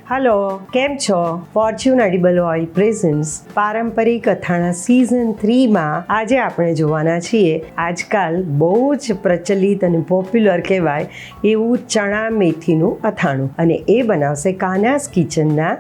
Hello, કેમ છો? Fortune edible oil presents પારંપરિક અથાણા સિઝન 3માં આજે આપણે જોવાના છીએ આજકાલ બહુ જ પ્રચલિત અને પોપ્યુલર કહેવાય એવું ચણા મેથીનું અથાણું, અને એ બનાવશે કાન્હાસ કિચનના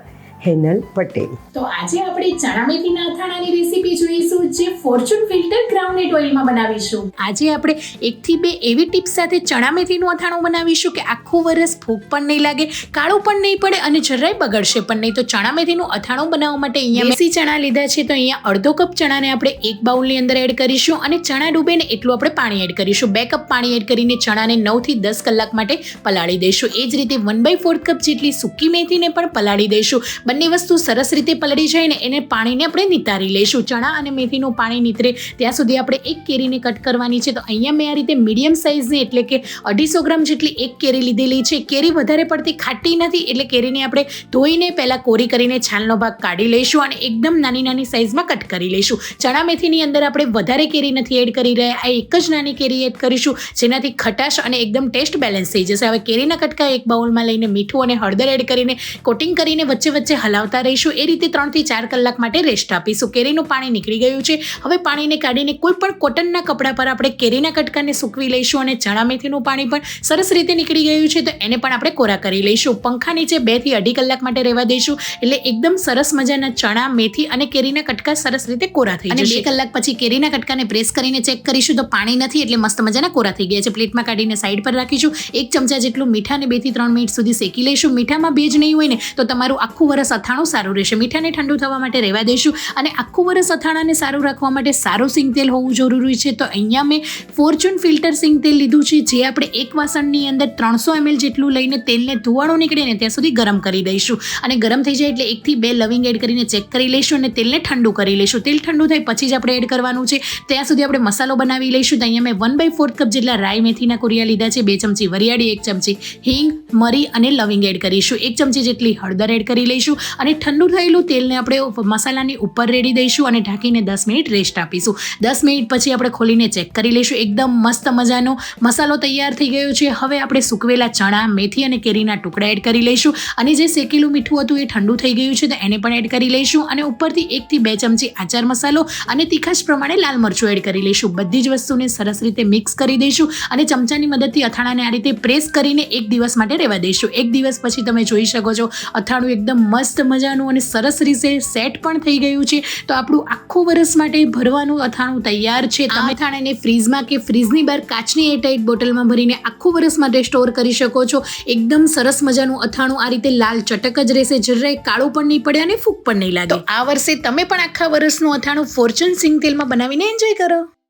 હેનલ પટેલ. તો આજે આપણે ચણા મેથીના અથાણાની રેસીપી જોઈશું જે ફોર્ચ્યુન ફિલ્ટર ગ્રાઉન્ડનટ ઓઇલમાં બનાવીશું. આજે આપણે 1 થી 2 એવી ટિપ્સ સાથે ચણા મેથીનું અથાણું બનાવીશું કે આખું વરસ ભૂખ પણ નહીં લાગે, કાળું પણ નહીં પડે અને જરાય બગડશે પણ નહીં. તો ચણા મેથીનું અથાણું બનાવવા માટે અહીંયા દેશી ચણા લીધા છે. તો અહીંયા અડધો કપ ચણાને આપણે એક બાઉલની અંદર એડ કરીશું અને ચણા ડૂબે ને એટલું આપણે પાણી એડ કરીશું. 2 કપ પાણી એડ કરીને ચણાને 9 થી 10 કલાક માટે પલાળી દઈશું. એ જ રીતે 1/4 કપ જેટલી સૂકી મેથીને પણ પલાળી દઈશું. બંને વસ્તુ સરસ રીતે પલળી જાય ને એને પાણીને આપણે નિતારી લઈશું. ચણા અને મેથીનું પાણી નીતરે ત્યાં સુધી આપણે એક કેરીને કટ કરવાની છે. તો અહીંયા મેં આ રીતે મીડિયમ સાઇઝની એટલે કે 250 ગ્રામ જેટલી એક કેરી લીધેલી છે. કેરી વધારે પડતી ખાટી નથી એટલે કેરીને આપણે ધોઈને પહેલાં કોરી કરીને છાલનો ભાગ કાઢી લઈશું અને એકદમ નાની નાની સાઇઝમાં કટ કરી લઈશું. ચણા મેથીની અંદર આપણે વધારે કેરી નથી એડ કરી રહ્યા, આ એક જ નાની કેરી એડ કરીશું જેનાથી ખટાશ અને એકદમ ટેસ્ટ બેલેન્સ થઈ જશે. હવે કેરીના કટકા એક બાઉલમાં લઈને મીઠું અને હળદર એડ કરીને કોટિંગ કરીને વચ્ચે વચ્ચે હલાવતા રહીશું. એ રીતે 3 થી 4 કલાક માટે રેસ્ટ આપીશું. કેરીનું પાણી નીકળી ગયું છે. હવે પાણીને કાઢીને કોઈ પણ કોટનના કપડા પર આપણે કેરીના કટકાને સૂકવી લઈશું અને ચણા મેથીનું પાણી પણ સરસ રીતે નીકળી ગયું છે તો એને પણ આપણે કોરા કરી લઈશું. પંખા નીચે 2 થી 2.5 કલાક માટે રહેવા દઈશું એટલે એકદમ સરસ મજાના ચણા મેથી અને કેરીના કટકા સરસ રીતે કોરા થઈ જશે. 2 કલાક પછી કેરીના કટકાને પ્રેસ કરીને ચેક કરીશું તો પાણી નથી એટલે મસ્ત મજાના કોરા થઈ ગયા છે. પ્લેટમાં કાઢીને સાઈડ પર રાખીશું. 1 ચમચા જેટલું મીઠાને 2 થી 3 મિનિટ સુધી શેકી લઈશું. મીઠામાં ભેજ નહીં હોય ને તો તમારું આખું વરસ અથાણું સારું રહેશે. મીઠાને ઠંડુ થવા માટે રહેવા દઈશું અને આખું વરસ અથાણાને સારું રાખવા માટે સારું સિંગ તેલ હોવું જરૂરી છે. તો અહીંયા મેં ફોર્ચ્યુન ફિલ્ટર સિંગ તેલ લીધું છે જે આપણે એક વાસણની અંદર 300 ml જેટલું લઈને તેલને ધુવાળો નીકળે ને ત્યાં સુધી ગરમ કરી દઈશું. અને ગરમ થઈ જાય એટલે 1 થી 2 લવિંગ એડ કરીને ચેક કરી લઈશું અને તેલને ઠંડુ કરી લઈશું. તેલ ઠંડુ થાય પછી જ આપણે એડ કરવાનું છે. ત્યાં સુધી આપણે મસાલો બનાવી લઈશું. તો અહીંયા મેં 1/4 કપ જેટલા રાઈ મેથીના કુરિયા લીધા છે. 2 ચમચી વરિયાળી, 1 ચમચી હિંગ, મરી અને લવિંગ એડ કરીશું. 1 ચમચી જેટલી હળદર એડ કરી લઈશું અને ઠંડુ થયેલું તેલને આપણે મસાલાની ઉપર રેડી દઈશું અને ઢાંકીને 10 મિનિટ રેસ્ટ આપીશું. 10 મિનિટ પછી આપણે ખોલીને ચેક કરી લઈશું. એકદમ મસ્ત મજાનો મસાલો તૈયાર થઈ ગયો છે. હવે આપણે સૂકવેલા ચણા, મેથી અને કેરીના ટુકડા એડ કરી લઈશું અને જે શેકેલું મીઠું હતું એ ઠંડુ થઈ ગયું છે તો એને પણ એડ કરી લઈશું અને ઉપરથી 1 થી 2 ચમચી આચાર મસાલો અને તીખાશ પ્રમાણે લાલ મરચું એડ કરી લઈશું. બધી જ વસ્તુને સરસ રીતે મિક્સ કરી દઈશું અને ચમચાની મદદથી અથાણાને આ રીતે પ્રેસ કરીને 1 દિવસ માટે રહેવા દઈશું. 1 દિવસ પછી તમે જોઈ શકો છો અથાણું એકદમ મસ્ત મજાનું અને સરસ રીતે સેટ પણ થઈ ગયું છે. તો આપણું આખું વરસ માટે ભરવાનું અથાણું તૈયાર છે. તમે અથાણાને ફ્રીઝમાં કે ફ્રીઝની બહાર કાચની એરટાઇટ બોટલમાં ભરીને આખું વરસ માટે સ્ટોર કરી શકો છો. એકદમ સરસ મજાનું અથાણું આ રીતે લાલ ચટક જ રહેશે, જરાય કાળું પણ નહીં પડે અને ફૂગ પણ નહીં લાગે. તો આ વર્ષે તમે પણ આખા વરસનું અથાણું ફોર્ચ્યુન સિંગ તેલમાં બનાવીને એન્જોય કરો.